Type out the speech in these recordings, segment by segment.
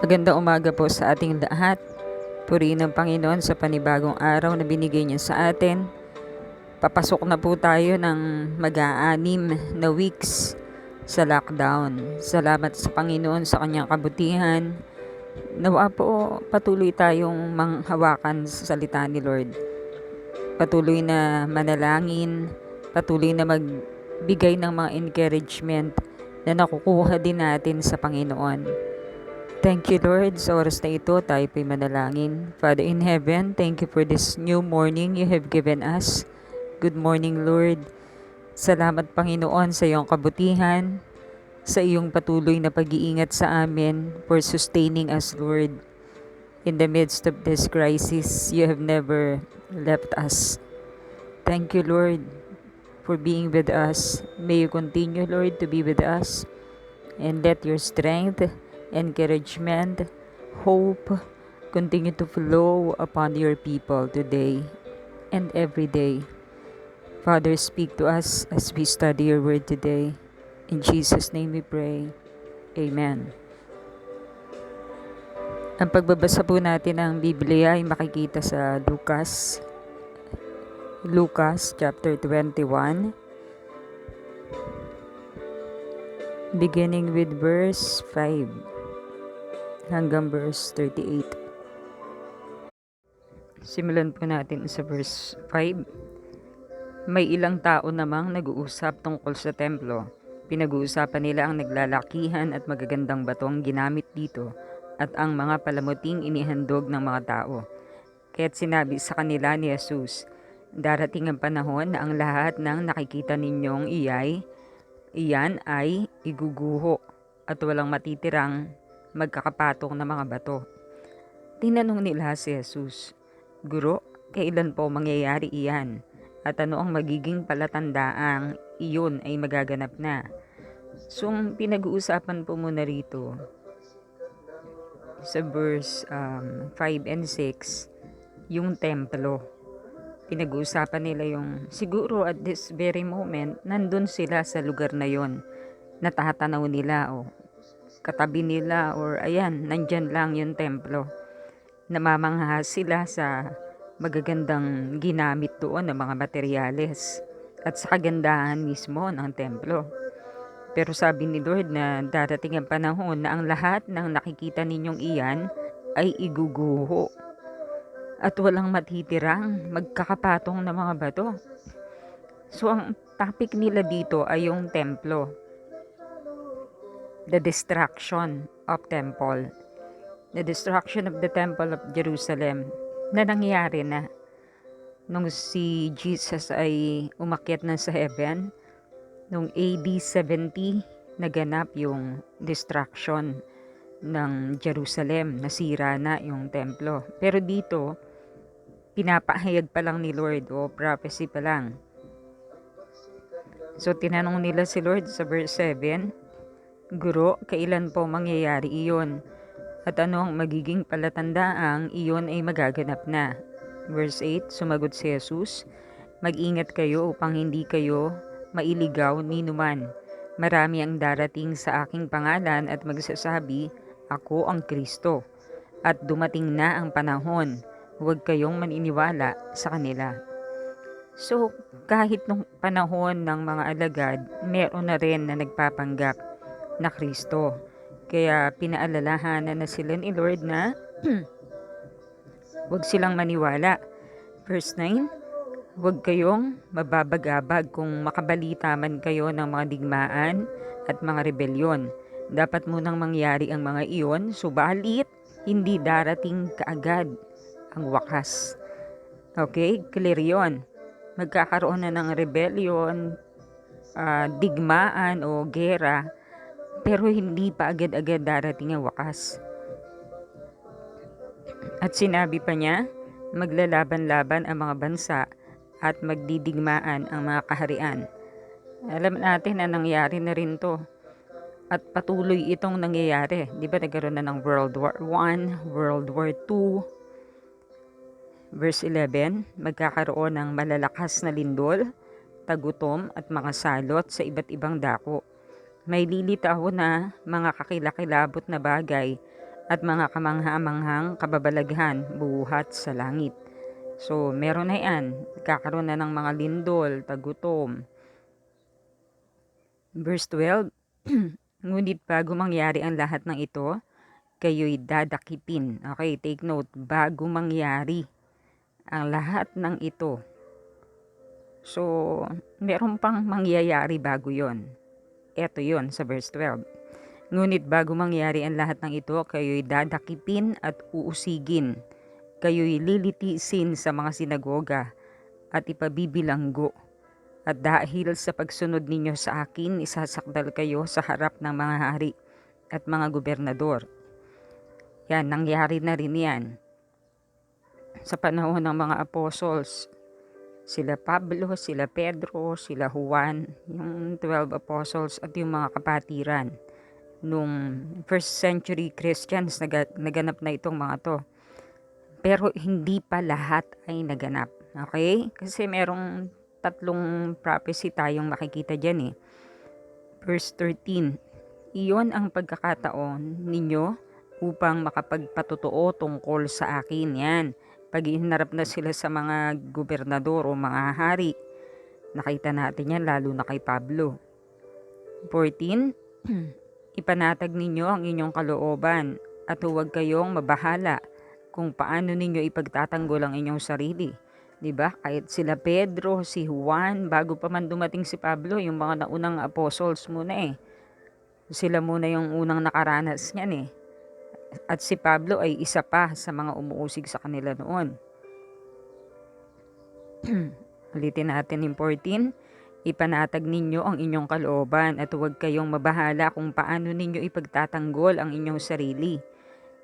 Magandang umaga po sa ating lahat. Purihin ng Panginoon sa panibagong araw na binigay niya sa atin. Papasok na po tayo ng mag-aanim na weeks sa lockdown. Salamat sa Panginoon sa kanyang kabutihan. Nawa po patuloy tayong manghawakan sa salita ni Lord. Patuloy na manalangin, patuloy na magbigay ng mga encouragement na nakukuha din natin sa Panginoon. Thank you, Lord. Sa oras na ito, tayo po'y manalangin. Father in heaven, thank you for this new morning you have given us. Good morning, Lord. Salamat, Panginoon, sa iyong kabutihan, sa iyong patuloy na pag-iingat sa amin, for sustaining us, Lord. In the midst of this crisis, you have never left us. Thank you, Lord, for being with us. May you continue, Lord, to be with us, and let your strength, encouragement, hope continue to flow upon your people today and every day. Father, speak to us as we study your word today. In Jesus' name we pray. Amen. Ang pagbabasa po natin ng Biblia ay makikita sa Lucas chapter 21, beginning with verse 5 hanggang verse 38. Simulan po natin sa verse 5. May ilang tao namang nag-uusap tungkol sa templo. Pinag-uusapan nila ang naglalakihan at magagandang batong ginamit dito at ang mga palamuting inihandog ng mga tao. Kaya't sinabi sa kanila ni Jesus, darating ang panahon na ang lahat ng nakikita ninyong iyan ay iguguho at walang matitirang magkakapatong na mga bato. Tinanong nila si Jesus, Guro, kailan po mangyayari iyan? At ano ang magiging palatandaang iyon ay magaganap na? So, pinag-uusapan po muna rito sa verse 5 and 6, yung templo. Pinag-uusapan nila yung, siguro at this very moment, nandun sila sa lugar na yon. Natatanaw nila o katabi nila or ayan, nandyan lang yung templo. Namamangha sila sa magagandang ginamit doon ng mga materyales at sa kagandahan mismo ng templo. Pero sabi ni Lord na darating ang panahon na ang lahat ng nakikita ninyong iyan ay iguguho at walang matitirang magkakapatong na mga bato. So ang topic nila dito ay yung templo. The destruction of temple. The destruction of the temple of Jerusalem na nangyari na nung si Jesus ay umakyat na sa heaven. Nung AD 70 naganap yung destruction ng Jerusalem. Nasira na yung templo. Pero dito, pinapahayag pa lang ni Lord o prophecy pa lang. So tinanong nila si Lord sa verse 7, Guro, kailan po mangyayari iyon? At ano ang magiging palatandaang iyon ay magaganap na? Verse 8, sumagot si Jesus, Mag-ingat kayo upang hindi kayo mailigaw ni numan. Marami ang darating sa aking pangalan at magsasabi, Ako ang Kristo. At dumating na ang panahon, huwag kayong maniniwala sa kanila. So, kahit nung panahon ng mga alagad, meron na rin na nagpapanggap na Kristo. Kaya pinaalalahanan na sila ni Lord na huwag silang maniwala. Verse 9, huwag kayong mababagabag kung makabalita man kayo ng mga digmaan at mga rebelyon. Dapat munang mangyari ang mga iyon, subalit hindi darating kaagad ang wakas. Okay, clear yun. Magkakaroon na ng rebellion, digmaan o gera, pero hindi pa agad-agad darating ang wakas. At sinabi pa niya, maglalaban-laban ang mga bansa at magdidigmaan ang mga kaharian. Alam natin na nangyari na rin to. At patuloy itong nangyayari. Di ba nagkaroon na ng World War I, World War II. Verse 11, magkakaroon ng malalakas na lindol, tagutom at mga salot sa iba't ibang dako. May lilitaw na mga kakilakilabot na bagay at mga kamangha-manghang kababalaghan buhat sa langit. So, meron na yan. Kakaroon na ng mga lindol, tagutom. Verse 12, ngunit bago mangyari ang lahat ng ito, kayo'y dadakipin. Okay, take note, bago mangyari ang lahat ng ito. So, meron pang mangyayari bago yon. Ito yon sa verse 12. Ngunit bago mangyari ang lahat ng ito, kayo'y dadakipin at uusigin. Kayo'y lilitisin sa mga sinagoga at ipabibilanggo. At dahil sa pagsunod ninyo sa akin, isasakdal kayo sa harap ng mga hari at mga gobernador. Yan, nangyari na rin yan. Sa panahon ng mga apostles, sila Pablo, sila Pedro, sila Juan, yung 12 apostles at yung mga kapatiran. Nung first century Christians, naganap na itong mga to. Pero hindi pa lahat ay naganap. Okay? Kasi merong tatlong prophecy tayong makikita dyan eh. Verse 13, iyon ang pagkakataon ninyo upang makapagpatotoo tungkol sa akin. Yan. Pag hinarap na sila sa mga gobernador o mga hari, nakita natin yan lalo na kay Pablo. 14, ipanatag ninyo ang inyong kalooban at huwag kayong mabahala kung paano ninyo ipagtatanggol ang inyong sarili. 'Di ba? Kahit sila Pedro, si Juan, bago pa man dumating si Pablo, yung mga naunang apostles muna eh. Sila muna yung unang nakaranas niyan eh. At si Pablo ay isa pa sa mga umuusig sa kanila noon. Ulitin natin yung 14. Ipanatag ninyo ang inyong kalooban at huwag kayong mabahala kung paano ninyo ipagtatanggol ang inyong sarili,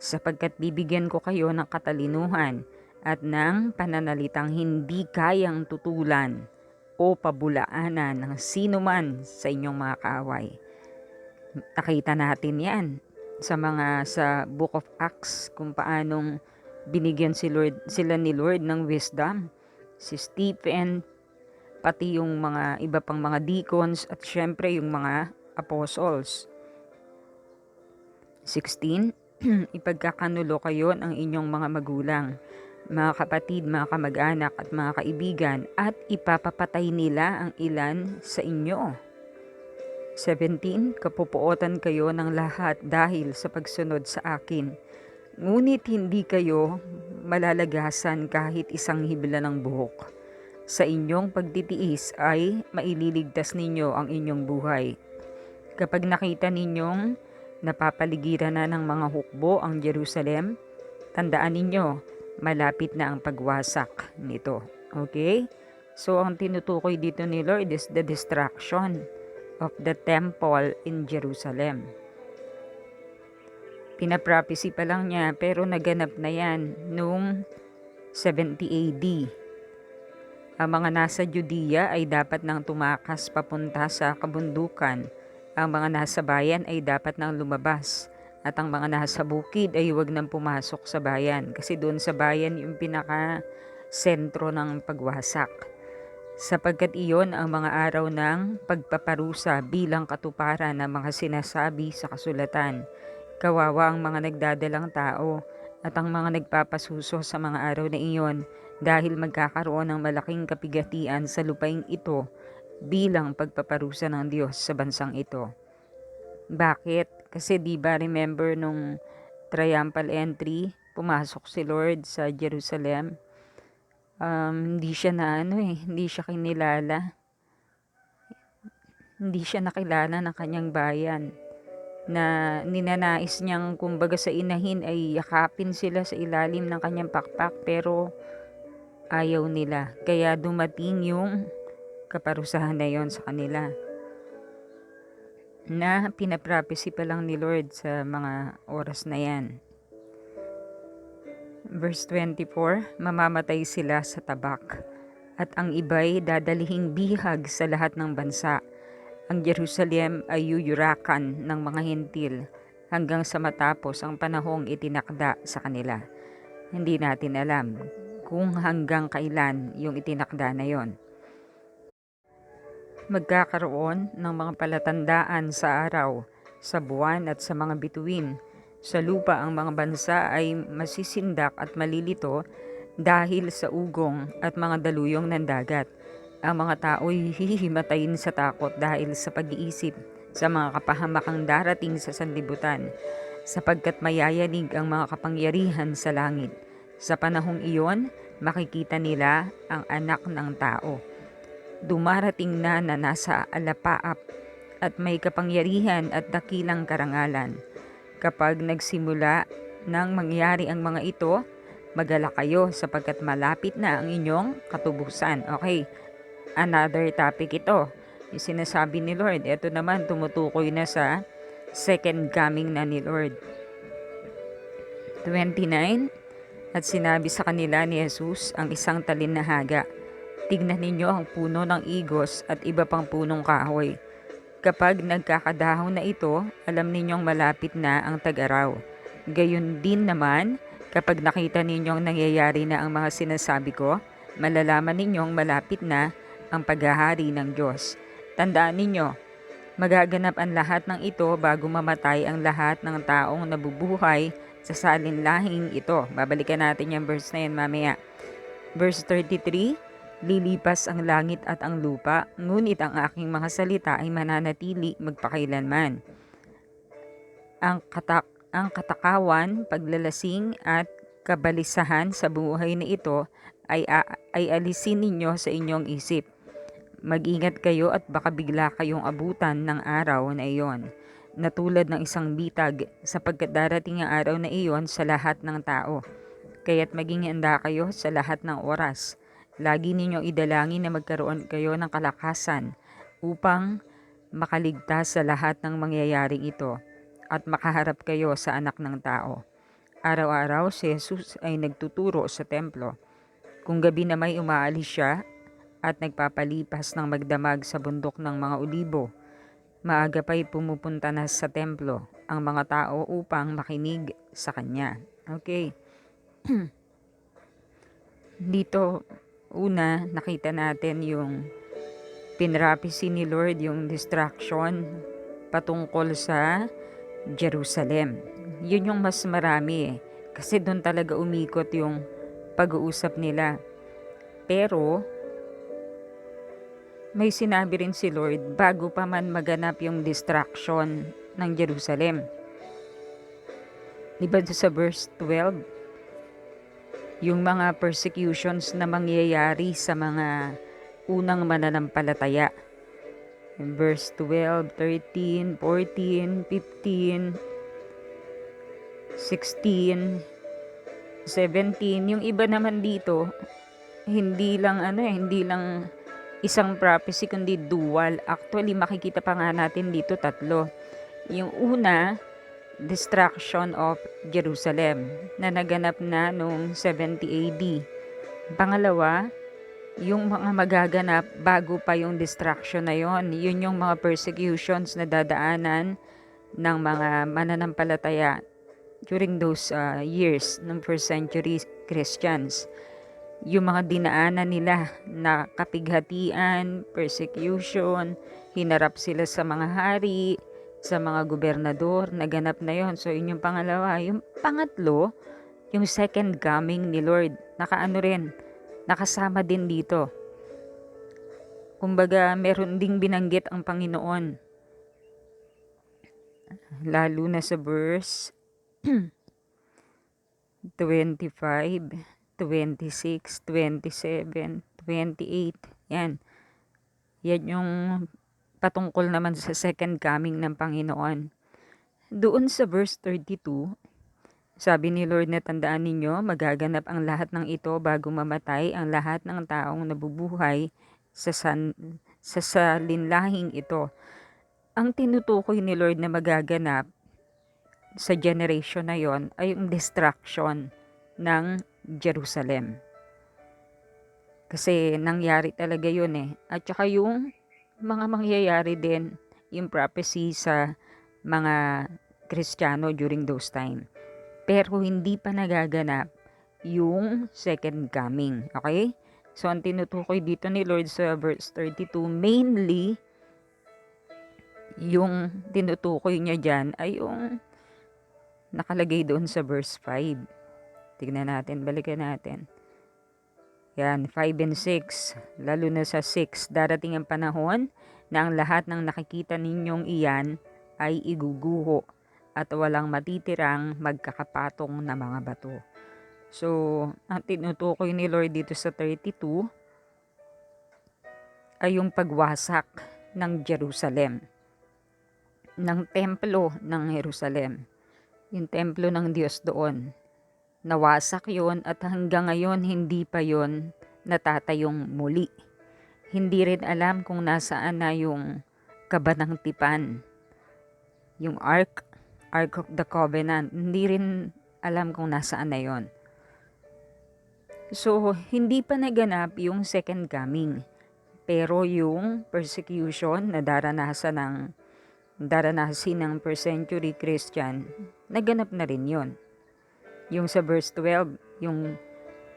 sapagkat bibigyan ko kayo ng katalinuhan at ng pananalitang hindi kayang tutulan o pabulaanan ng sino man sa inyong mga kaaway. Nakita natin yan sa Book of Acts kung paanong binigyan sila ni Lord ng wisdom. Si Stephen, pati yung mga iba pang mga deacons at syempre yung mga apostles. 16, ipagkakanulo kayo ng inyong mga magulang, mga kapatid, mga kamag-anak at mga kaibigan at ipapapatay nila ang ilan sa inyo. 17, kapupuotan kayo ng lahat dahil sa pagsunod sa akin. Ngunit hindi kayo malalagasan kahit isang hibla ng buhok. Sa inyong pagtitiis ay maililigtas ninyo ang inyong buhay. Kapag nakita ninyong napapaligiran na ng mga hukbo ang Jerusalem, tandaan ninyo, malapit na ang pagwasak nito. Okay? So, ang tinutukoy dito ni Lord is the destruction of the temple in Jerusalem. Pinaprophecy pa lang niya, pero naganap na yan noong 70 AD. Ang mga nasa Judea ay dapat nang tumakas papunta sa kabundukan. Ang mga nasa bayan ay dapat nang lumabas. At ang mga nasa bukid ay huwag nang pumasok sa bayan. Kasi doon sa bayan yung pinaka-sentro ng pagwasak. Sapagkat iyon ang mga araw ng pagpaparusa bilang katuparan ng mga sinasabi sa kasulatan. Kawawa ang mga nagdadalang tao at ang mga nagpapasuso sa mga araw na iyon, dahil magkakaroon ng malaking kapigatian sa lupaing ito bilang pagpaparusa ng Diyos sa bansang ito. Bakit? Kasi di ba remember nung triumphal entry, pumasok si Lord sa Jerusalem, hindi siya hindi siya kinilala. Hindi siya nakilala ng kanyang bayan, na ninanais niyang kumbaga sa inahin ay yakapin sila sa ilalim ng kanyang pakpak, pero ayaw nila. Kaya dumating yung kaparusahan na yon sa kanila, na pinaprophecy pa lang ni Lord sa mga oras na yan. Verse 24, mamamatay sila sa tabak at ang iba'y dadalihing bihag sa lahat ng bansa. Ang Jerusalem ay yuyurakan ng mga hentil hanggang sa matapos ang panahong itinakda sa kanila. Hindi natin alam kung hanggang kailan yung itinakda na yon. Magkakaroon ng mga palatandaan sa araw, sa buwan at sa mga bituin. Sa lupa ang mga bansa ay masisindak at malilito dahil sa ugong at mga daluyong ng dagat. Ang mga tao'y hihimatayin sa takot dahil sa pag-iisip sa mga kapahamakang darating sa sanlibutan, sapagkat mayayanig ang mga kapangyarihan sa langit. Sa panahong iyon, makikita nila ang anak ng tao. Dumarating na nasa alapaap at may kapangyarihan at dakilang karangalan. Kapag nagsimula nang mangyari ang mga ito, mag-alala kayo sapagkat malapit na ang inyong katubusan. Okay, another topic ito. Yung sinasabi ni Lord, ito naman tumutukoy na sa second coming na ni Lord. 29, at sinabi sa kanila ni Jesus ang isang talinhaga, tignan ninyo ang puno ng igos at iba pang punong kahoy. Kapag nagkakadahon na ito, alam ninyong malapit na ang tag-araw. Gayon din naman, kapag nakita ninyong nangyayari na ang mga sinasabi ko, malalaman ninyong malapit na ang paghahari ng Diyos. Tandaan ninyo, magaganap ang lahat ng ito bago mamatay ang lahat ng taong nabubuhay sa salinlahing ito. Babalikan natin yung verse na yan mamaya. Verse 33, lilipas ang langit at ang lupa, ngunit ang aking mga salita ay mananatili magpakailanman. Ang katakawan, paglalasing at kabalisahan sa buhay na ito ay alisin ninyo sa inyong isip. Mag-ingat kayo at baka bigla kayong abutan ng araw na iyon, na tulad ng isang bitag, sapagkat darating ang araw na iyon sa lahat ng tao. Kaya't maging handa kayo sa lahat ng oras. Lagi ninyong idalangin na magkaroon kayo ng kalakasan upang makaligtas sa lahat ng mangyayaring ito at makaharap kayo sa anak ng tao. Araw-araw si Jesus ay nagtuturo sa templo. Kung gabi na may umaalis siya at nagpapalipas ng magdamag sa bundok ng mga olibo, maaga pa'y pumupunta na sa templo ang mga tao upang makinig sa kanya. Okay. Dito, una, nakita natin yung pinrapisi ni Lord, yung distraction patungkol sa Jerusalem. Yun yung mas marami kasi doon talaga umikot yung pag-uusap nila. Pero, may sinabi rin si Lord bago pa man maganap yung distraction ng Jerusalem. Diba sa verse 12, yung mga persecutions na mangyayari sa mga unang mananampalataya. In verse 12, 13, 14, 15, 16, 17, yung iba naman dito, hindi lang isang prophecy kundi dual. Actually, makikita pa nga natin dito tatlo. Yung una, destruction of Jerusalem na naganap na noong 70 AD. Pangalawa, yung mga magaganap bago pa yung destruction na yon. Yun yung mga persecutions na dadaanan ng mga mananampalataya during those years ng first century Christians. Yung mga dinaanan nila na kapighatian, persecution, hinarap sila sa mga hari, sa mga gobernador, naganap na yon. So yun yung pangalawa. Yung pangatlo, yung second coming ni Lord, nakasama din dito. Kumbaga, meron ding binanggit ang Panginoon. Lalo na sa verse 25, 26, 27, 28. Yan. Yan yung patungkol naman sa second coming ng Panginoon. Doon sa verse 32, sabi ni Lord na tandaan ninyo, magaganap ang lahat ng ito bago mamatay ang lahat ng taong nabubuhay sa salinlahing ito. Ang tinutukoy ni Lord na magaganap sa generation na yon ay yung destruction ng Jerusalem. Kasi nangyari talaga yun At saka yung mga mangyayari din, yung prophecy sa mga Kristiyano during those time. Pero hindi pa nagaganap yung second coming. Okay? So, ang tinutukoy dito ni Lord sa verse 32, mainly, yung tinutukoy niya dyan ay yung nakalagay doon sa verse 5. Tignan natin, balikan natin. Yan, 5 and 6. Lalo na sa 6, darating ang panahon na ang lahat ng nakikita ninyong iyan ay iguguho at walang matitirang magkakapatong na mga bato. So, ang tinutukoy ni Lord dito sa 32 ay yung pagwasak ng Jerusalem, ng templo ng Jerusalem. Yung templo ng Diyos doon. Nawasak yon at hanggang ngayon hindi pa yon natatayong muli. Hindi rin alam kung nasaan na yung kabanang tipan, yung Ark of the Covenant. Hindi rin alam kung nasaan na yon. So, hindi pa naganap yung second coming. Pero yung persecution na daranasin ng first century Christian, naganap na rin yon. Yung sa verse 12, yung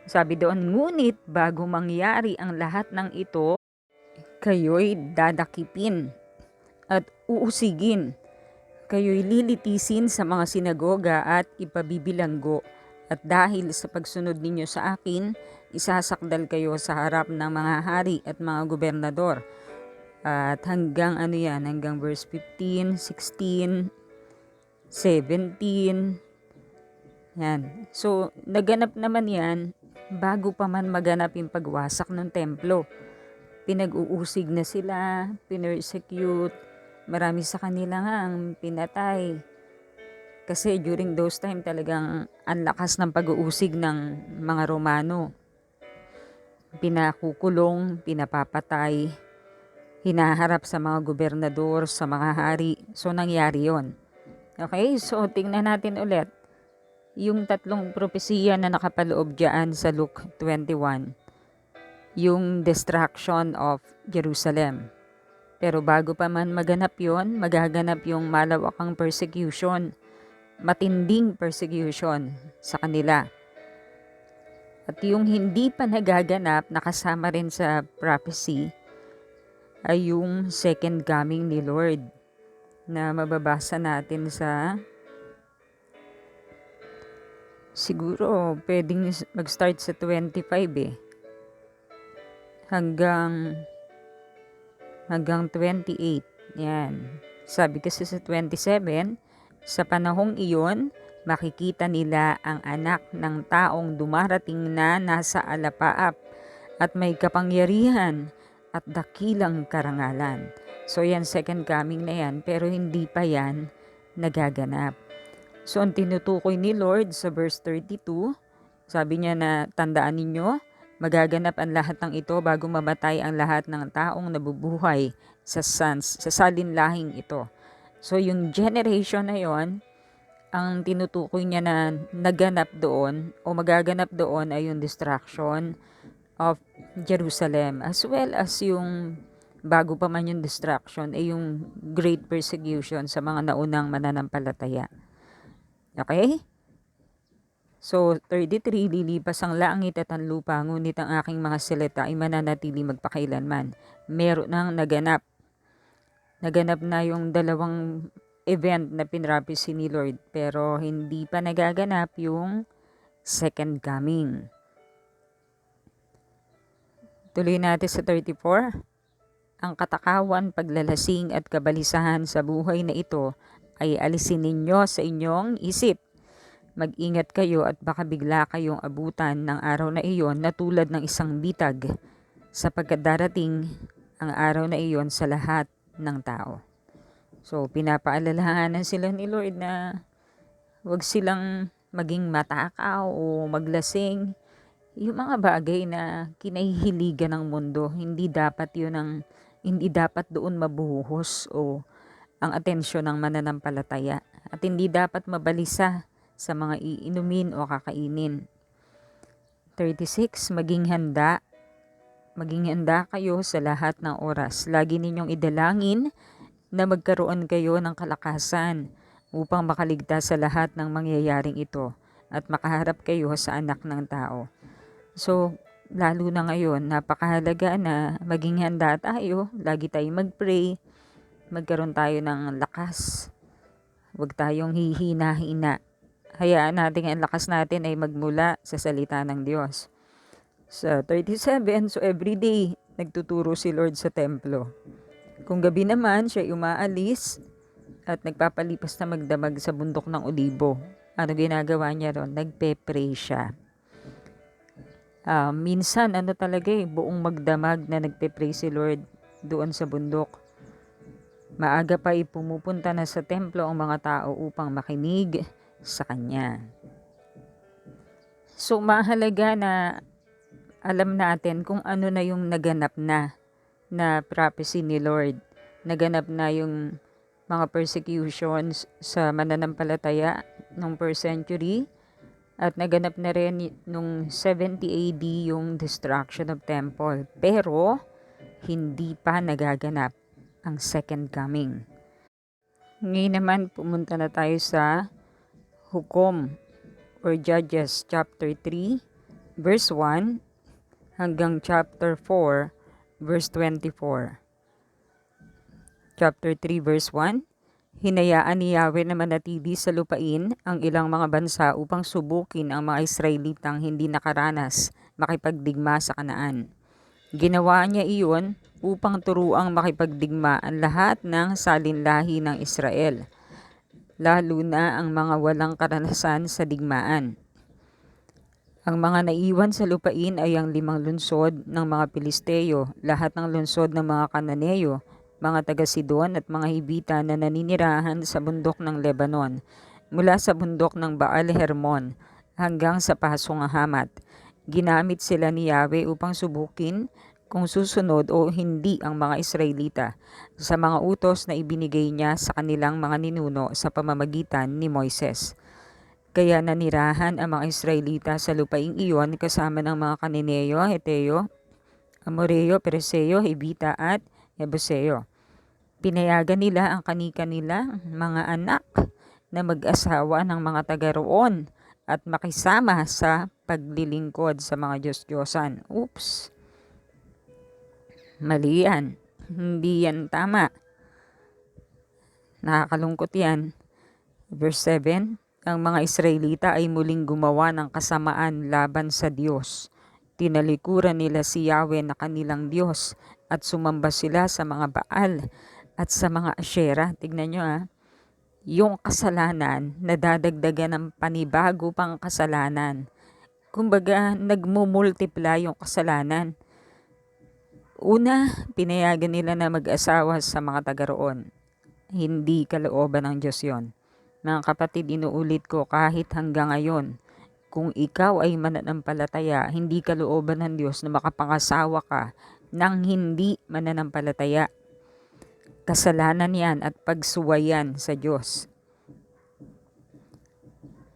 sabi doon, ngunit bago mangyari ang lahat ng ito, kayo'y dadakipin at uusigin. Kayo'y lilitisin sa mga sinagoga at ipabibilanggo. At dahil sa pagsunod ninyo sa akin, isasakdal kayo sa harap ng mga hari at mga gobernador. At hanggang hanggang verse 15, 16, 17. Yan. So, naganap naman yan bago pa man maganap yung pagwasak ng templo. Pinag-uusig na sila, pinersecute, marami sa kanila nga ang pinatay. Kasi during those time talagang ang lakas ng pag-uusig ng mga Romano. Pinakukulong, pinapapatay, hinaharap sa mga gobernador, sa mga hari. So, nangyari yon. Okay, so tingnan natin ulit yung tatlong propesiya na nakapaloob dyan sa Luke 21, yung destruction of Jerusalem. Pero bago pa man maganap yon, magaganap yung malawakang persecution, matinding persecution sa kanila. At yung hindi pa nagaganap, nakasama rin sa prophecy, ay yung second coming ni Lord na mababasa natin sa siguro pwedeng mag-start sa 25 hanggang 28. Yan. Sabi kasi sa 27, sa panahong iyon, makikita nila ang anak ng taong dumarating na nasa alapaap at may kapangyarihan at dakilang karangalan. So yan, second coming na yan, pero hindi pa yan nagaganap. So, ang tinutukoy ni Lord sa verse 32, sabi niya na tandaan ninyo, magaganap ang lahat ng ito bago mamatay ang lahat ng taong nabubuhay sa salinlahing ito. So, yung generation na yon, ang tinutukoy niya na naganap doon o magaganap doon ay yung destruction of Jerusalem, as well as yung bago pa man yung destruction ay yung great persecution sa mga naunang mananampalataya. Okay? So, 33, lilipas ang langit at ang lupa, ngunit ang aking mga salita ay mananatili magpakailanman. Meron nang naganap. Naganap na yung dalawang event na pinrapisi ni Lord, pero hindi pa nagaganap yung second coming. Tuloy natin sa 34. Ang katakawan, paglalasing at kabalisahan sa buhay na ito ay alisin ninyo sa inyong isip. Mag-ingat kayo at baka bigla kayong abutan ng araw na iyon na tulad ng isang bitag, sapagkat darating ang araw na iyon sa lahat ng tao. So, pinapaalalahanan sila ni Lord na huwag silang maging matakaw o maglasing. Yung mga bagay na kinahihiligan ng mundo, hindi dapat doon mabuhos o ang atensyon ng mananampalataya, at hindi dapat mabalisa sa mga iinumin o kakainin. 36, maging handa kayo sa lahat ng oras. Lagi ninyong idalangin na magkaroon kayo ng kalakasan upang makaligtas sa lahat ng mangyayaring ito at makaharap kayo sa anak ng tao. So, lalo na ngayon, napakahalaga na maging handa tayo. Lagi tayong mag-pray, magkaroon tayo ng lakas. Huwag tayong hihina-hina. hayaan natin ang lakas natin ay magmula sa salita ng Diyos. Sa 37, so everyday, nagtuturo si Lord sa templo. Kung gabi naman, siya umaalis at nagpapalipas na magdamag sa bundok ng Olibo. Ano ginagawa niya ron? Nagpe-pray siya. Minsan, talaga buong magdamag na nagpe-pray si Lord doon sa bundok. Maaga pa pumupunta na sa templo ang mga tao upang makinig sa Kanya. So, mahalaga na alam natin kung ano na yung naganap na prophecy ni Lord. Naganap na yung mga persecutions sa mananampalataya nung first century at naganap na rin nung 70 AD yung destruction of temple. Pero hindi pa nagaganap ang second coming. Ngayon naman pumunta na tayo sa Hukom or Judges chapter 3 verse 1 hanggang chapter 4 verse 24. Chapter 3 verse 1, hinayaan ni Yahweh na manatili sa lupain ang ilang mga bansa upang subukin ang mga Israelitang hindi nakaranas makipagdigma sa Kanaan. Ginawa niya iyon upang turuang makipagdigma ang lahat ng salinlahi ng Israel, lalo na ang mga walang karanasan sa digmaan. Ang mga naiwan sa lupain ay ang 5 lungsod ng mga Pilisteo, lahat ng lungsod ng mga Kananeo, mga taga-Sidon at mga Hibita na naninirahan sa bundok ng Lebanon, mula sa bundok ng Baal Hermon hanggang sa pasong Hamat. Ginamit sila ni Yahweh upang subukin kung susunod o hindi ang mga Israelita sa mga utos na ibinigay niya sa kanilang mga ninuno sa pamamagitan ni Moises. Kaya nanirahan ang mga Israelita sa lupaing iyon kasama ng mga Kananeo, Heteo, Amoreo, Pereseo, Hibita at Ebuseo. Pinayagan nila ang kani-kanila mga anak na mag-asawa ng mga taga roon at makisama sa paglilingkod sa mga Diyos-Diyosan. Oops! Mali yan. Hindi yan tama. Nakakalungkot yan. Verse 7, ang mga Israelita ay muling gumawa ng kasamaan laban sa Diyos. Tinalikuran nila si Yahweh na kanilang Diyos at sumamba sila sa mga Baal at sa mga Asyera. Tignan nyo yung kasalanan, nadadagdagan ng panibago pang kasalanan. Kumbaga, nagmumultiply yung kasalanan. Una, pinayagan nila na mag-asawa sa mga taga roon. Hindi kalooban ng Diyos yon. Mga kapatid, inuulit ko kahit hanggang ngayon, kung ikaw ay mananampalataya, hindi kalooban ng Diyos na makapangasawa ka ng hindi mananampalataya. Kasalanan yan at pagsuwayan sa Diyos.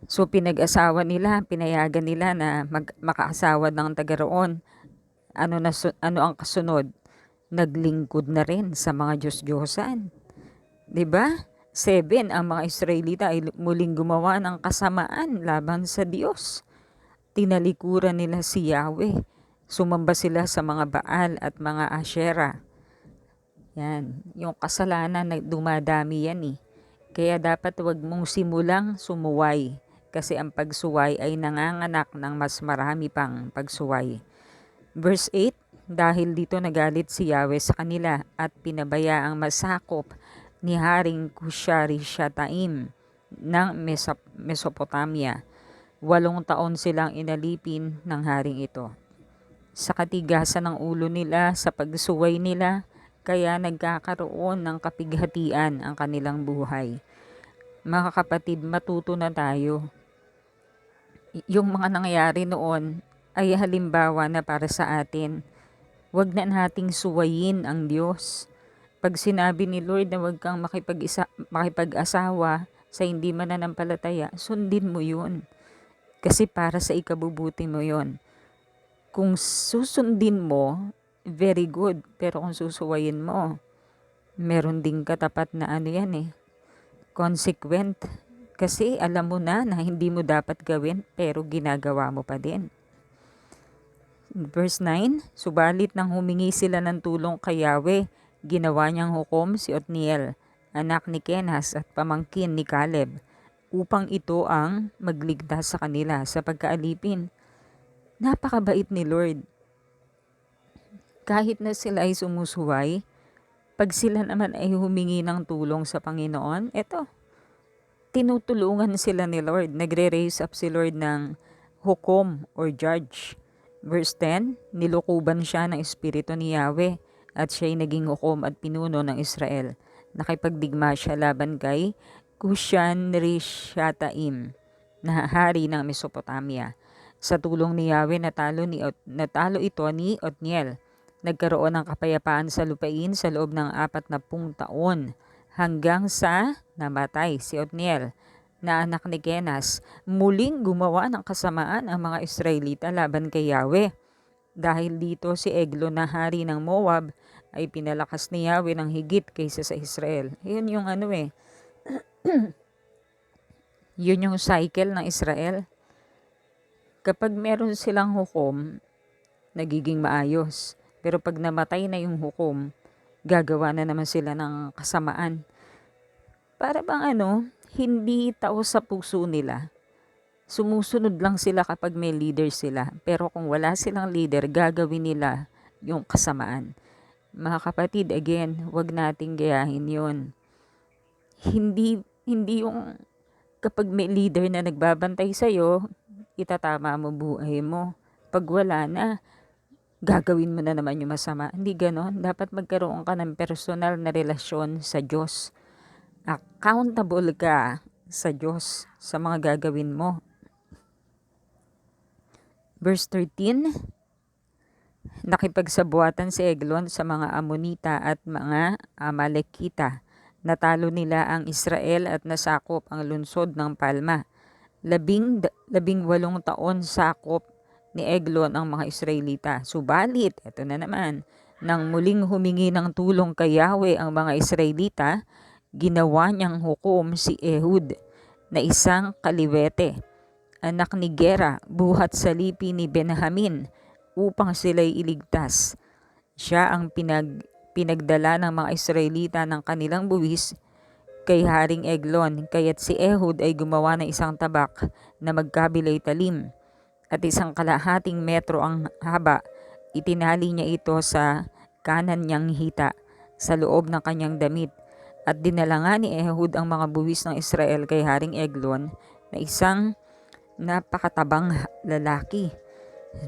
So pinag-asawa nila, pinayagan nila na makaasawa ng taga roon. Ano ang kasunod? Naglingkod na rin sa mga Diyos-Diyosan. 'Di ba? 7, ang mga Israelita ay muling gumawa ng kasamaan laban sa Diyos. Tinalikuran nila si Yahweh. Sumamba sila sa mga Baal at mga Asyera. Yan, yung kasalanan na dumadami yan Kaya dapat wag mong simulang sumuway. Kasi ang pagsuway ay nanganganak ng mas marami pang pagsuway. Verse 8, dahil dito nagalit si Yahweh sa kanila at pinabayaang masakop ni Haring Kushari-Shataim ng Mesopotamia. 8 taon silang inalipin ng haring ito. Sa katigasan ng ulo nila, sa pagsuway nila, kaya nagkakaroon ng kapighatian ang kanilang buhay. Mga kapatid, matuto na tayo. Yung mga nangyayari noon ay halimbawa na para sa atin. Huwag na nating suwayin ang Diyos. Pag sinabi ni Lord na huwag kang makipag-asawa sa hindi mananampalataya, sundin mo yun. Kasi para sa ikabubuti mo yun. Kung susundin mo, very good. Pero kung susuwayin mo, meron ding katapat na consequent. Kasi alam mo na hindi mo dapat gawin, pero ginagawa mo pa din. Verse 9, subalit nang humingi sila ng tulong kay Yahweh, ginawa niyang hukom si Otniel, anak ni Kenaz at pamangkin ni Caleb, upang ito ang magligtas sa kanila sa pagkaalipin. Napakabait ni Lord. Kahit na sila ay sumusuway, pag sila naman ay humingi ng tulong sa Panginoon, eto, tinutulungan sila ni Lord. Nagre-raise up si Lord ng hukom or judge. Verse 10, nilukuban siya ng espiritu ni Yahweh at siya'y naging hukom at pinuno ng Israel. Nakipagdigma siya laban kay Kushan-Rishathaim na hari ng Mesopotamia. Sa tulong ni Yahweh natalo ito ni Othniel. Nagkaroon ng kapayapaan sa lupain sa loob ng 40 taon hanggang sa namatay si Othniel na anak ni Kenas. Muling gumawa ng kasamaan ang mga Israelita laban kay Yahweh. Dahil dito si Eglon na hari ng Moab ay pinalakas ni Yahweh ng higit kaysa sa Israel. Yun yung yun yung cycle ng Israel. Kapag meron silang hukom, nagiging maayos. Pero pag namatay na yung hukom, gagawa na naman sila ng kasamaan. Para bang hindi tao sa puso nila. Sumusunod lang sila kapag may leader sila. Pero kung wala silang leader, gagawin nila yung kasamaan. Mga kapatid, again, wag nating gayahin yun. Hindi yung kapag may leader na nagbabantay sa'yo, itatama mo buhay mo. Pag wala na, gagawin mo na naman yung masama. Hindi ganon. Dapat magkaroon ka ng personal na relasyon sa Diyos. Accountable ka sa Diyos sa mga gagawin mo. Verse 13, nakipagsabuatan si Eglon sa mga Amonita at mga Amalekita. Natalo nila ang Israel at nasakop ang lungsod ng Palma. 18 taon sakop ni Eglon ang mga Israelita. Subalit, eto na naman, nang muling humingi ng tulong kay Yahweh ang mga Israelita, ginawa niyang hukom si Ehud na isang kaliwete, anak ni Gera, buhat sa lipi ni Benjamin, upang sila'y iligtas. Siya ang pinagdala ng mga Israelita ng kanilang buwis kay Haring Eglon, kaya't si Ehud ay gumawa ng isang tabak na magkabilay talim at 1.5 metro ang haba. Itinali niya ito sa kanan niyang hita sa loob ng kanyang damit. At dinala nga ni Ehud ang mga buwis ng Israel kay Haring Eglon na isang napakatabang lalaki.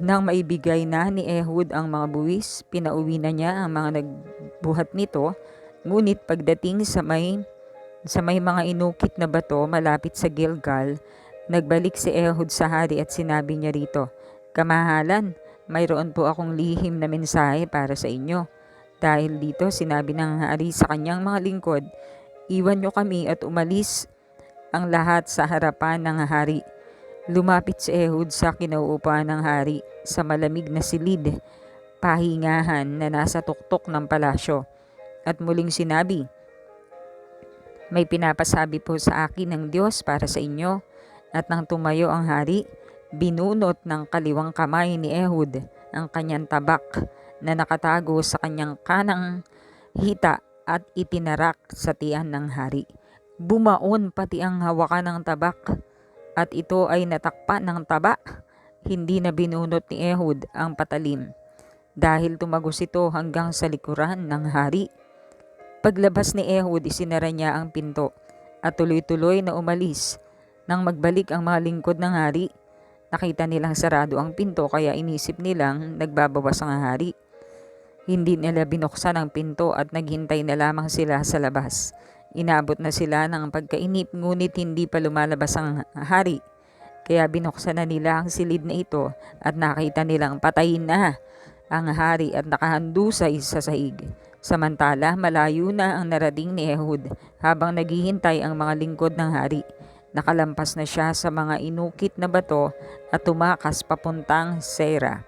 Nang maibigay na ni Ehud ang mga buwis, pinauwi na niya ang mga nagbuhat nito. Ngunit pagdating sa may mga inukit na bato malapit sa Gilgal, nagbalik si Ehud sa hari at sinabi niya rito, "Kamahalan, mayroon po akong lihim na mensahe para sa inyo." Dahil dito sinabi ng hari sa kanyang mga lingkod, "Iwan niyo kami at umalis ang lahat sa harapan ng hari." Lumapit si Ehud sa kinauupuan ng hari sa malamig na silid, pahingahan na nasa tuktok ng palasyo. At muling sinabi, "May pinapasabi po sa akin ng Diyos para sa inyo." At nang tumayo ang hari, binunot ng kaliwang kamay ni Ehud ang kanyang tabak na nakatago sa kanyang kanang hita at itinarak sa tiyan ng hari. Bumaon pati ang hawakan ng tabak at ito ay natakpan ng taba. Hindi na binunot ni Ehud ang patalim dahil tumagos ito hanggang sa likuran ng hari. Paglabas ni Ehud, isinara niya ang pinto at tuloy-tuloy na umalis. Nang magbalik ang mga lingkod ng hari, nakita nilang sarado ang pinto kaya inisip nilang nagbabawas ang hari. Hindi nila binuksan ang pinto at naghintay na lamang sila sa labas. Inabot na sila ng pagkainip ngunit hindi pa lumalabas ang hari. Kaya binuksan na nila ang silid na ito at nakita nilang patay na ang hari at nakahandusay sa sahig. Samantala, malayo na ang narating ni Ehud habang naghihintay ang mga lingkod ng hari. Nakalampas na siya sa mga inukit na bato at tumakas papuntang Seira.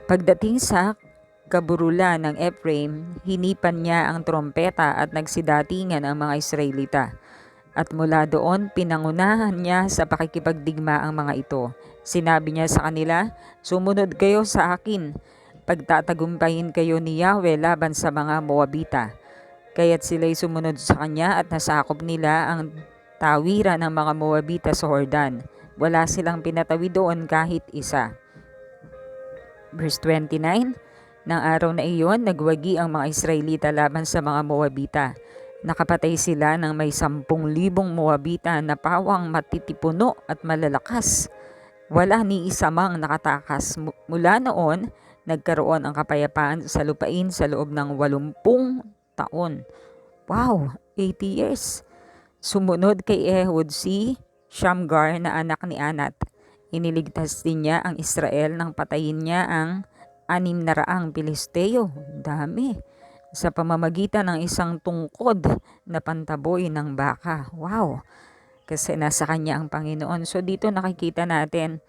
Pagdating sa kaburulan ng Ephraim, hinipan niya ang trompeta at nagsidatingan ang mga Israelita. At mula doon, pinangunahan niya sa pakikipagdigma ang mga ito. Sinabi niya sa kanila, "Sumunod kayo sa akin. Pagtatagumpayin kayo ni Yahweh laban sa mga Moabita." Kaya't sila'y sumunod sa kanya at nasakop nila ang tawiran ng mga Moabita sa Jordan. Wala silang pinatawid doon kahit isa. Verse 29, Nang araw na iyon, nagwagi ang mga Israelita laban sa mga Moabita. Nakapatay sila ng may 10,000 Moabita na pawang matitipuno at malalakas. Wala ni isa mang nakatakas. Mula noon, nagkaroon ang kapayapaan sa lupain sa loob ng 80 taon. Wow, 80 years. Sumunod kay Ehud si Shamgar na anak ni Anat. Iniligtas din niya ang Israel nang patayin niya ang 600 Pilisteo. Dami. Sa pamamagitan ng isang tungkod na pantaboy ng baka. Wow. Kasi nasa kanya ang Panginoon. So dito nakikita natin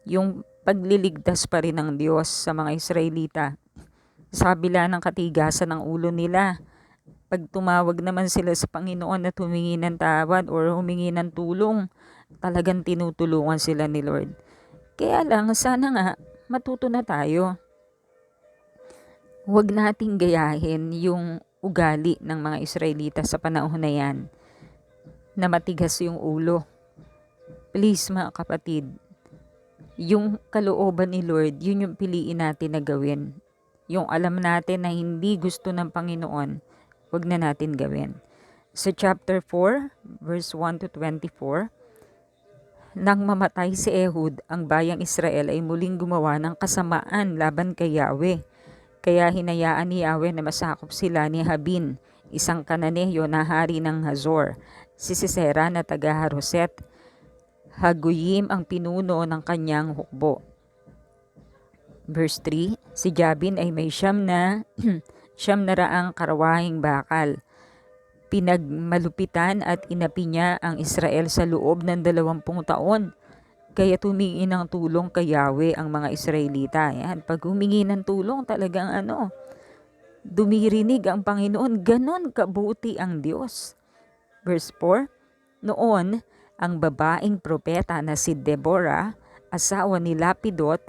yung pagliligtas pa rin ng Diyos sa mga Israelita. Sa kabila ng katigasan ng ulo nila. Pag tumawag naman sila sa Panginoon at humingi ng tawad or humingi ng tulong, talagang tinutulungan sila ni Lord. Kaya lang, sana nga, matuto na tayo. Huwag nating gayahin yung ugali ng mga Israelita sa panahon na yan, na matigas yung ulo. Please mga kapatid, yung kalooban ni Lord, yun yung piliin natin na gawin. Yung alam natin na hindi gusto ng Panginoon, huwag na natin gawin. Sa chapter 4, verse 1 to 24, Nang mamatay si Ehud, ang bayang Israel ay muling gumawa ng kasamaan laban kay Yahweh. Kaya hinayaan ni Yahweh na masakop sila ni Habin, isang Kananeyo na hari ng Hazor, si Sisera na taga Haroset. Haguyim ang pinuno ng kanyang hukbo. Verse 3, si Jabin ay may siyam na raang karawahing bakal. Pinagmalupitan at inapi niya ang Israel sa loob ng 20 taon. Kaya humingi ng tulong kay Yahweh ang mga Israelita. Yan. Pag humingi ng tulong, talagang dumirinig ang Panginoon. Ganon kabuti ang Diyos. Verse 4, Noon, ang babaeng propeta na si Deborah, asawa ni Lapidot,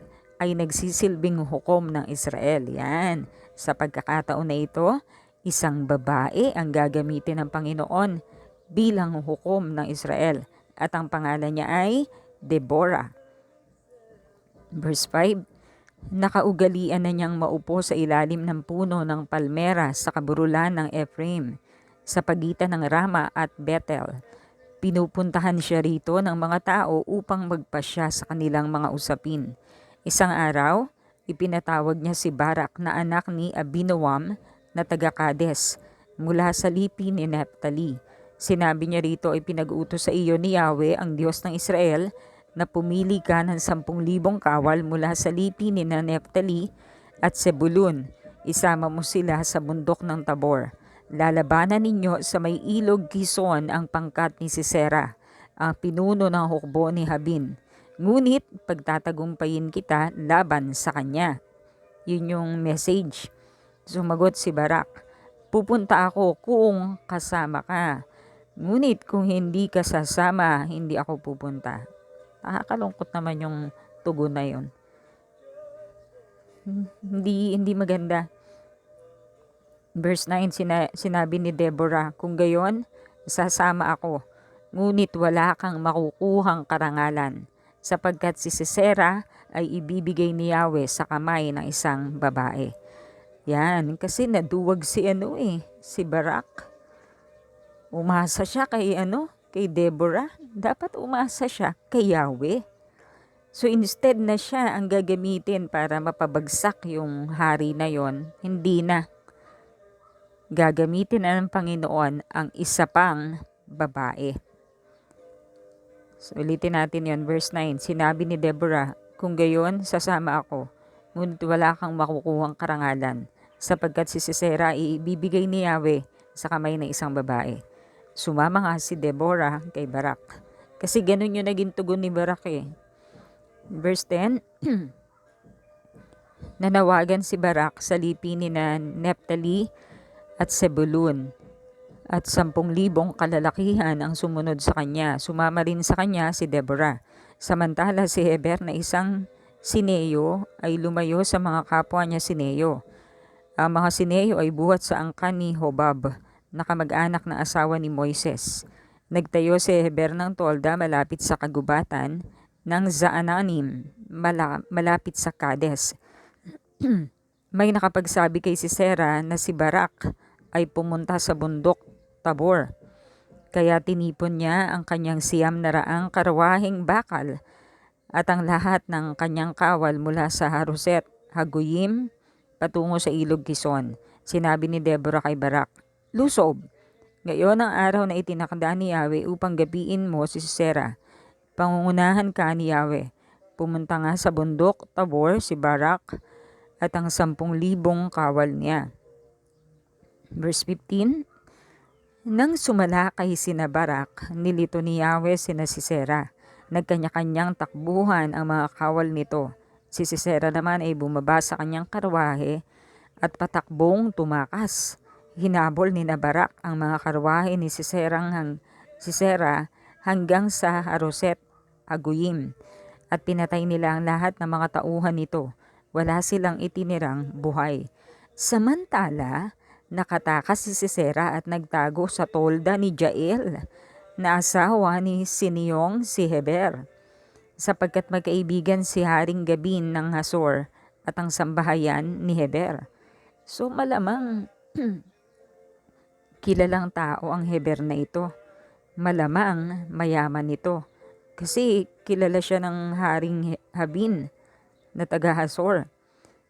ay nagsisilbing hukom ng Israel. Yan. Sa pagkakataon na ito, isang babae ang gagamitin ng Panginoon bilang hukom ng Israel. At ang pangalan niya ay Deborah. Verse 5, Nakaugalian na niyang maupo sa ilalim ng puno ng palmera sa kaburulan ng Ephraim, sa pagitan ng Rama at Bethel. Pinupuntahan siya rito ng mga tao upang magpasya sa kanilang mga usapin. Isang araw, ipinatawag niya si Barak na anak ni Abinoam na taga Kades mula sa lipi ni Naphtali. Sinabi niya rito ay pinag-utos sa iyo ni Yahweh, ang Diyos ng Israel, na pumili ka ng 10,000 kawal mula sa lipi ni Naphtali at Zebulun. Isama mo sila sa bundok ng Tabor. Lalabanan ninyo sa may ilog Kison ang pangkat ni Sisera, ang pinuno ng hukbo ni Habin. Ngunit pagtatagumpayin kita laban sa kanya. Yun yung message. Sumagot si Barak, pupunta ako kung kasama ka. Ngunit kung hindi ka sasama, hindi ako pupunta. Nakakalungkot naman yung tugon na yun. Hindi maganda. Verse 9, sinabi ni Deborah, kung gayon, sasama ako. Ngunit wala kang makukuhang karangalan, sapagkat si Sisera ay ibibigay ni Yahweh sa kamay ng isang babae. Yan, kasi naduwag si Barak. Umasa siya kay Deborah. Dapat umasa siya kay Yahweh. So instead na siya ang gagamitin para mapabagsak yung hari na yon, hindi na. Gagamitin na ng Panginoon ang isa pang babae. So ulitin natin yon, verse 9. Sinabi ni Deborah, kung gayon, sasama ako. Ngunit wala kang makukuhang karangalan, sapagkat si Sisera ibibigay ni Yahweh sa kamay ng isang babae. Sumama nga si Deborah kay Barak. Kasi ganun yung naging tugon ni Barak Verse 10, Nanawagan si Barak sa lipi ni Naphtali at Zebulun, at 10,000 kalalakihan ang sumunod sa kanya. Sumama rin sa kanya si Deborah. Samantala si Heber na isang Sineyo ay lumayo sa mga kapwa niya Sineyo. Ang mga Sineyo ay buhat sa angkan ni Hobab, na kamag-anak ng asawa ni Moises. Nagtayo si Heber ng tolda malapit sa kagubatan ng Zaananim, malapit sa Kades. May nakapagsabi kay Sisera na si Barak ay pumunta sa bundok Tabor. Kaya tinipon niya ang kanyang 900 karwaheng bakal at ang lahat ng kanyang kawal mula sa Haroset, Haguyim, patungo sa ilog Kison. Sinabi ni Deborah kay Barak, "Lusob, ngayon ang araw na itinakda ni Yahweh upang gabiin mo si Sisera. Pangungunahan ka ni Yahweh." Pumunta nga sa bundok Tabor si Barak at ang 10,000 kawal niya. Verse 15, Nang sumalakay sina Barak, nilito ni Yahweh sina Sisera. Nagkanya-kanyang takbuhan ang mga kawal nito. Si Sisera naman ay bumaba sa kanyang karwahe at patakbong tumakas. Hinabol ni Barak ang mga karwahe ni Sisera hanggang sa Haroset, Aguyim, at pinatay nila ang lahat ng mga tauhan nito. Wala silang itinirang buhay. Samantala, nakatakas si Sisera at nagtago sa tolda ni Jael, na asawa ni Siniyong si Heber, sapagkat magkaibigan si Haring Gabin ng Hasor at ang sambahayan ni Heber. So malamang kilalang tao ang Heber na ito. Malamang mayaman ito. Kasi kilala siya ng Haring Habin na taga Hasor.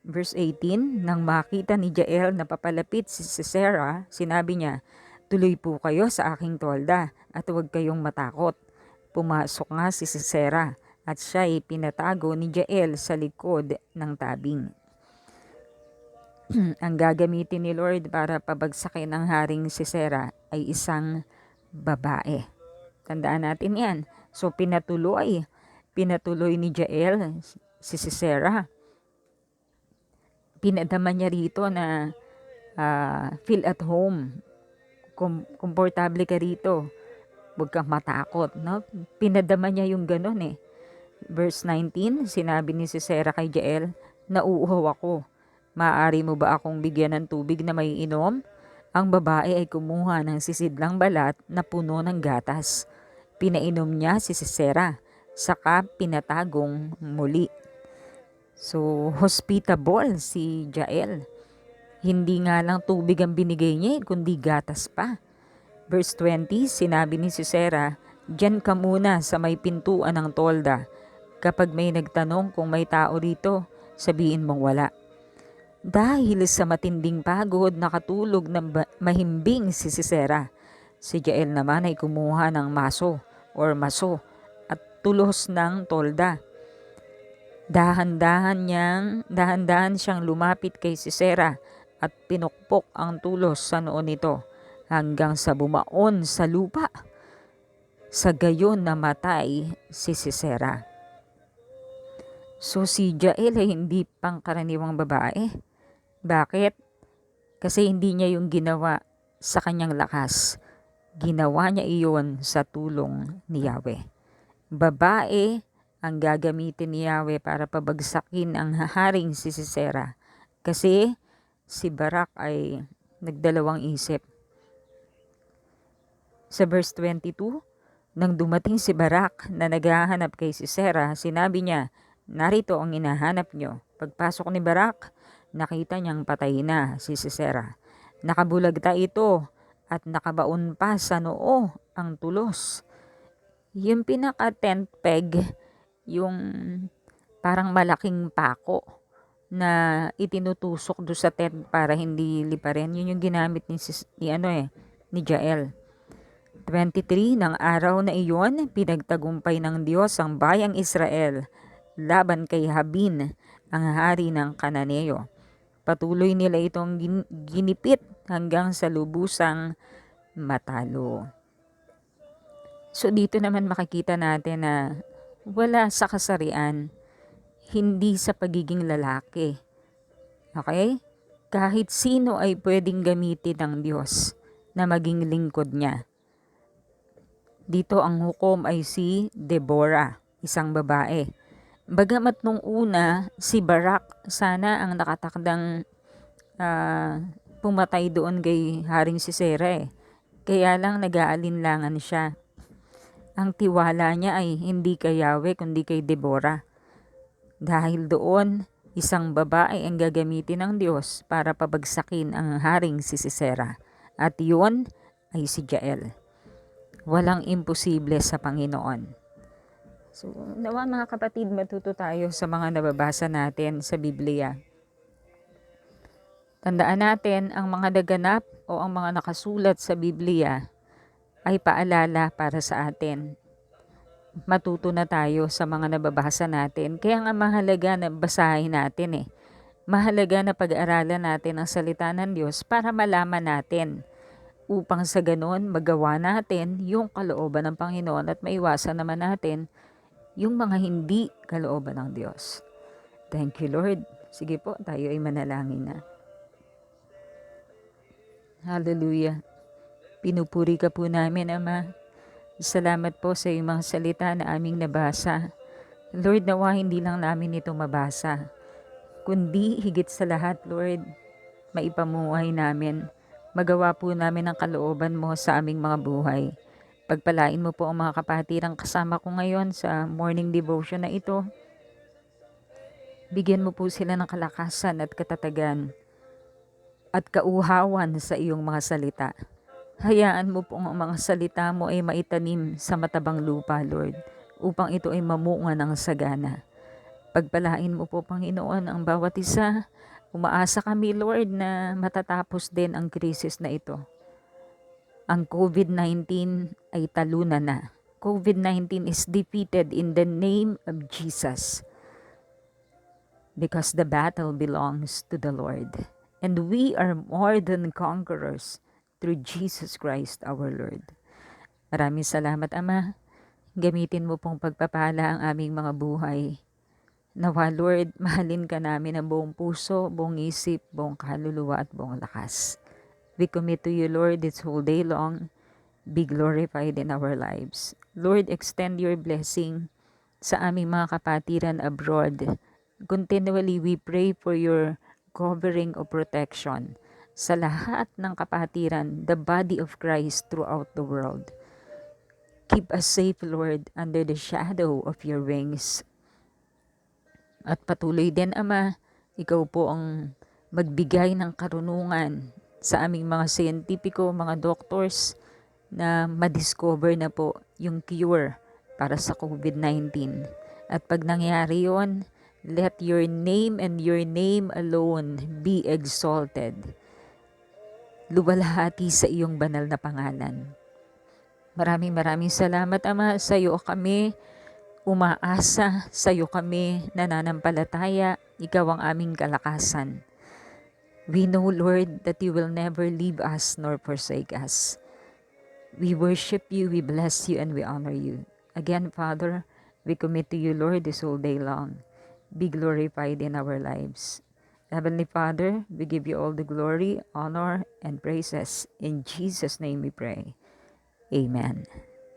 Verse 18, Nang makita ni Jael na papalapit si Sisera, sinabi niya, "Tuloy po kayo sa aking tolda at huwag kayong matakot." Pumasok nga si Sisera at siya ay pinatago ni Jael sa likod ng tabing. Ang gagamitin ni Lord para pabagsakin ang haring Sisera ay isang babae. Tandaan natin yan. So pinatuloy ni Jael si Sisera. Pinadama niya rito na feel at home. Komportable ka rito. Huwag kang matakot. No? Pinadama niya yung ganun eh. Verse 19, sinabi ni Sisera kay Jael, "Nauuhaw ako. Maaari mo ba akong bigyan ng tubig na may inom?" Ang babae ay kumuha ng sisidlang balat na puno ng gatas. Pinainom niya si Sisera, saka pinatagong muli. So, hospitable si Jael. Hindi nga lang tubig ang binigay niya, kundi gatas pa. Verse 20, sinabi ni Sisera, "Diyan ka muna sa may pintuan ng tolda. Kapag may nagtanong kung may tao rito, sabihin mong wala." Dahil sa matinding pagod, nakatulog na mahimbing si Sisera. Si Jael naman ay kumuha ng maso at tulos ng tolda. Dahan-dahan siyang lumapit kay Sisera at pinukpok ang tulos sa noo nito hanggang sa bumaon sa lupa. Sa gayon namatay si Sisera. So si Jael ay hindi pangkaraniwang babae. Bakit? Kasi hindi niya yung ginawa sa kanyang lakas. Ginawa niya iyon sa tulong ni Yahweh. Babae ang gagamitin ni Yahweh para pabagsakin ang haring si Sisera. Kasi si Barak ay nagdalawang isip. Sa verse 22, nang dumating si Barak na naghahanap kay Sisera, sinabi niya, "Narito ang hinahanap niyo." Pagpasok ni Barak, nakita niyang patay na si Sisera. Nakabulagta ito at nakabaon pa sa noo ang tulos. Yung pinaka-tent peg, yung parang malaking pako na itinutusok do sa tent para hindi liparin. Yun yung ginamit ni Jael. 23, ng araw na iyon, pinagtagumpay ng Diyos ang bayang Israel laban kay Habin, ang hari ng Kananeo. Patuloy nila itong ginipit hanggang sa lubusang matalo. So dito naman makikita natin na wala sa kasarian, hindi sa pagiging lalaki. Okay? Kahit sino ay pwedeng gamitin ng Diyos na maging lingkod niya. Dito ang hukom ay si Deborah, isang babae. Bagamat nung una, si Barak sana ang nakatakdang pumatay doon kay Haring Sisera eh. Kaya lang nag-aalinlangan siya. Ang tiwala niya ay hindi kay Yahweh kundi kay Deborah. Dahil doon, isang babae ang gagamitin ng Diyos para pabagsakin ang haring si Sisera. At yun ay si Jael. Walang imposible sa Panginoon. So, nawa mga kapatid, matuto tayo sa mga nababasa natin sa Biblia. Tandaan natin, ang mga naganap o ang mga nakasulat sa Biblia ay paalala para sa atin. Matuto na tayo sa mga nababasa natin. Kaya nga mahalaga na basahin natin Mahalaga na pag-aralan natin ang salita ng Diyos para malaman natin. Upang sa ganon magawa natin yung kalooban ng Panginoon at maiwasan naman natin yung mga hindi kalooban ng Diyos. Thank you, Lord. Sige po, tayo ay manalangin na. Hallelujah. Pinupuri ka po namin, Ama. Salamat po sa iyong mga salita na aming nabasa. Lord, nawa hindi lang namin ito mabasa, kundi higit sa lahat, Lord, maipamuhay namin. Magawa po namin ang kalooban mo sa aming mga buhay. Pagpalain mo po ang mga kapatirang kasama ko ngayon sa morning devotion na ito. Bigyan mo po sila ng kalakasan at katatagan at kauhawan sa iyong mga salita. Hayaan mo po ang mga salita mo ay maitanim sa matabang lupa, Lord, upang ito ay mamunga ng sagana. Pagpalain mo po, Panginoon, ang bawat isa. Umaasa kami, Lord, na matatapos din ang krisis na ito. Ang COVID-19 ay talunan na. COVID-19 is defeated in the name of Jesus. Because the battle belongs to the Lord. And we are more than conquerors through Jesus Christ our Lord. Maraming salamat, Ama. Gamitin mo pong pagpapala ang aming mga buhay. Nawa, Lord, mahalin ka namin ang buong puso, buong isip, buong kaluluwa at buong lakas. We commit to you, Lord, this whole day long. Be glorified in our lives. Lord, extend your blessing sa aming mga kapatiran abroad. Continually, we pray for your covering of protection sa lahat ng kapatiran, the body of Christ throughout the world. Keep us safe, Lord, under the shadow of your wings. At patuloy din, Ama, ikaw po ang magbigay ng karunungan sa aming mga siyentipiko, mga doctors, na madiscover na po yung cure para sa COVID-19. At pag nangyari yon, let your name and your name alone be exalted. Luwalhati sa iyong banal na pangalan. Maraming salamat, Ama. Sa iyo kami umaasa, sa iyo kami nananampalataya. Ikaw ang aming kalakasan. We know, Lord, that you will never leave us nor forsake us. We worship you, we bless you, and we honor you. Again, Father, we commit to you, Lord, this whole day long. Be glorified in our lives. Heavenly Father, we give you all the glory, honor, and praises. In Jesus' name we pray. Amen.